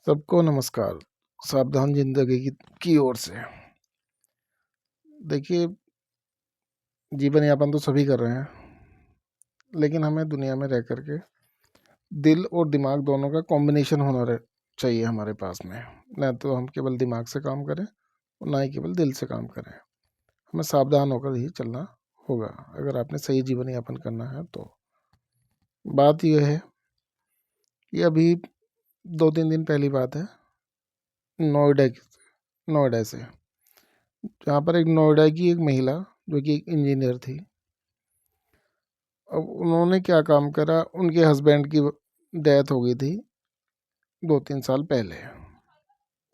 सबको नमस्कार। सावधान जिंदगी की ओर से। देखिए, जीवन यापन तो सभी कर रहे हैं, लेकिन हमें दुनिया में रह करके दिल और दिमाग दोनों का कॉम्बिनेशन चाहिए हमारे पास में। न तो हम केवल दिमाग से काम करें और ना ही केवल दिल से काम करें। हमें सावधान होकर ही चलना होगा अगर आपने सही जीवन यापन करना है तो। बात यह है कि अभी 2-3 दिन पहली बात है, नोएडा से, जहाँ पर एक नोएडा की एक महिला जो कि एक इंजीनियर थी। अब उन्होंने क्या काम करा, उनके हस्बैंड की डेथ हो गई थी 2-3 साल पहले।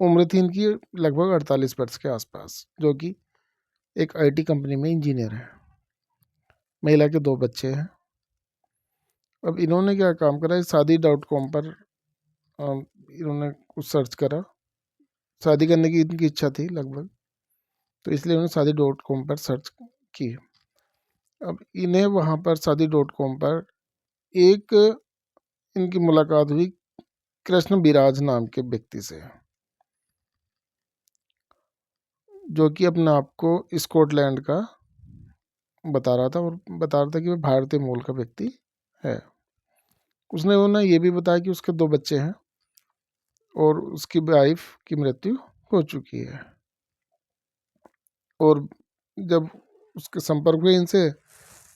उम्र थी इनकी लगभग 48 वर्ष के आसपास, जो कि एक आईटी कंपनी में इंजीनियर है। महिला के 2 बच्चे हैं। अब इन्होंने क्या काम करा, शादी.com पर इन्होंने कुछ सर्च करा। शादी करने की इनकी इच्छा थी लगभग, तो इसलिए उन्होंने शादी.com पर सर्च की। अब इन्हें वहाँ पर शादी.com पर एक इनकी मुलाकात हुई कृष्ण विराज नाम के व्यक्ति से, जो कि अपने आप को स्कॉटलैंड का बता रहा था और बता रहा था कि वह भारतीय मूल का व्यक्ति है। उसने उन्हें ये भी बताया कि उसके 2 बच्चे हैं और उसकी वाइफ की मृत्यु हो चुकी है। और जब उसके संपर्क हुए इनसे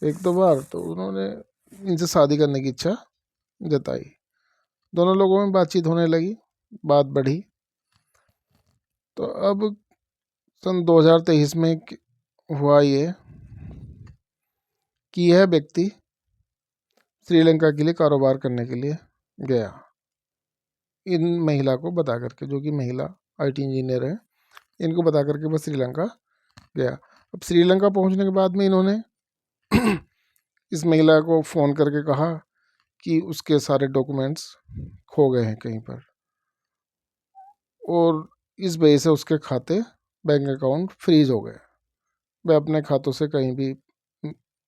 1-2 बार, तो उन्होंने इनसे शादी करने की इच्छा जताई। दोनों लोगों में बातचीत होने लगी, बात बढ़ी। तो अब सन 2023 में हुआ ये कि यह व्यक्ति श्रीलंका के लिए कारोबार करने के लिए गया, इन महिला को बता करके, जो कि महिला आईटी इंजीनियर है। इनको बता करके वह श्रीलंका गया। अब श्रीलंका पहुंचने के बाद में इन्होंने इस महिला को फ़ोन करके कहा कि उसके सारे डॉक्यूमेंट्स खो गए हैं कहीं पर, और इस वजह से उसके खाते, बैंक अकाउंट फ्रीज हो गए। वह अपने खातों से कहीं भी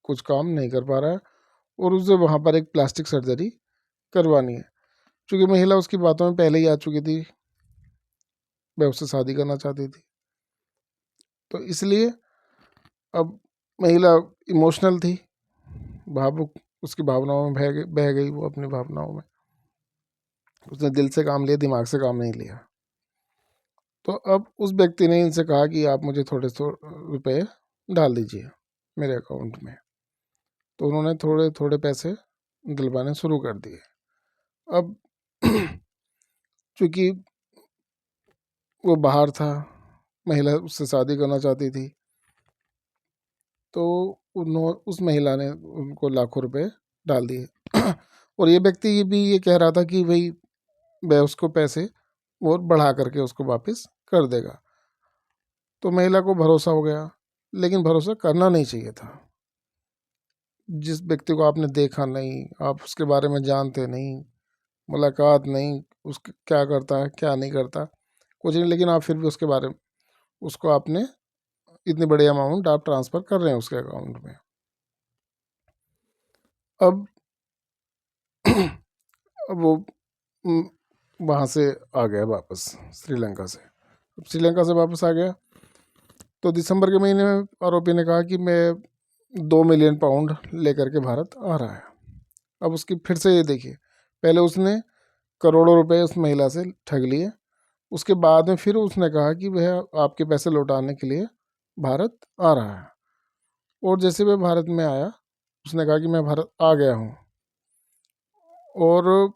कुछ काम नहीं कर पा रहा है और उसे वहाँ पर एक प्लास्टिक सर्जरी करवानी है। क्योंकि महिला उसकी बातों में पहले ही आ चुकी थी, वह उससे शादी करना चाहती थी, तो इसलिए अब महिला इमोशनल थी, भावुक, उसकी भावनाओं में बह गई वो अपनी भावनाओं में। उसने दिल से काम लिया, दिमाग से काम नहीं लिया। तो अब उस व्यक्ति ने इनसे कहा कि आप मुझे थोड़े रुपए डाल दीजिए मेरे अकाउंट में। तो उन्होंने थोड़े थोड़े पैसे दिलवाने शुरू कर दिए। अब चूँकि वो बाहर था, महिला उससे शादी करना चाहती थी, तो उस महिला ने उनको लाखों रुपए डाल दिए। और ये व्यक्ति ये कह रहा था कि भाई वह उसको पैसे और बढ़ा करके उसको वापस कर देगा। तो महिला को भरोसा हो गया, लेकिन भरोसा करना नहीं चाहिए था। जिस व्यक्ति को आपने देखा नहीं, आप उसके बारे में जानते नहीं, मुलाकात नहीं, उसके क्या करता है क्या नहीं करता कुछ नहीं, लेकिन आप फिर भी उसके बारे में, उसको आपने इतनी बड़ी अमाउंट आप ट्रांसफ़र कर रहे हैं उसके अकाउंट में। अब अब वो वहाँ से आ गया वापस श्रीलंका से। अब श्रीलंका से वापस आ गया तो दिसंबर के महीने में आरोपी ने कहा कि मैं 2 मिलियन पाउंड लेकर के भारत आ रहा है। अब उसकी फिर से ये देखिए, पहले उसने करोड़ों रुपए उस महिला से ठग लिए, उसके बाद में फिर उसने कहा कि वह आपके पैसे लौटाने के लिए भारत आ रहा है। और जैसे वह भारत में आया, उसने कहा कि मैं भारत आ गया हूँ, और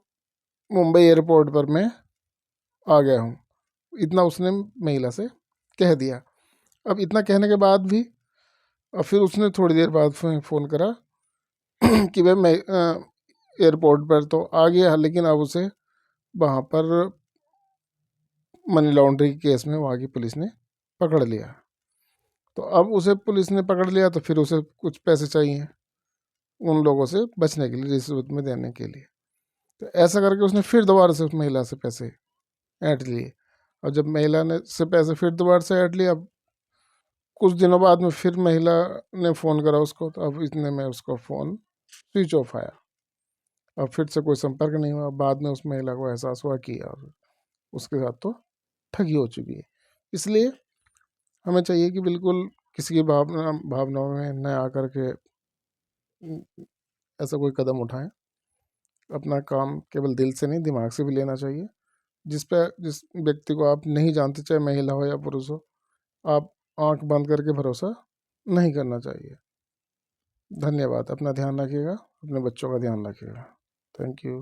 मुंबई एयरपोर्ट पर मैं आ गया हूँ, इतना उसने महिला से कह दिया। अब इतना कहने के बाद भी और फिर उसने थोड़ी देर बाद फ़ोन करा कि भाई मैं एयरपोर्ट पर तो आ गया, लेकिन अब उसे वहाँ पर मनी लॉन्ड्रिंग केस में वहाँ की पुलिस ने पकड़ लिया। तो अब उसे पुलिस ने पकड़ लिया तो फिर उसे कुछ पैसे चाहिए उन लोगों से बचने के लिए, रिश्वत में देने के लिए। तो ऐसा करके उसने फिर दोबारा से उस महिला से पैसे ऐंठ लिए। और जब महिला ने से पैसे फिर दोबारा से ऐंठ लिए, अब कुछ दिनों बाद में फिर महिला ने फ़ोन करा उसको, तो अब इतने में उसका फ़ोन स्विच ऑफ आया। अब फिर से कोई संपर्क नहीं हुआ। बाद में उस महिला को एहसास हुआ कि यार उसके साथ तो ठगी हो चुकी है। इसलिए हमें चाहिए कि बिल्कुल किसी की भावनाओं में न आकर के ऐसा कोई कदम उठाएं। अपना काम केवल दिल से नहीं, दिमाग से भी लेना चाहिए। जिस व्यक्ति को आप नहीं जानते, चाहे महिला हो या पुरुष हो, आप आंख बंद करके भरोसा नहीं करना चाहिए। धन्यवाद। अपना ध्यान रखिएगा, अपने बच्चों का ध्यान रखिएगा। Thank you.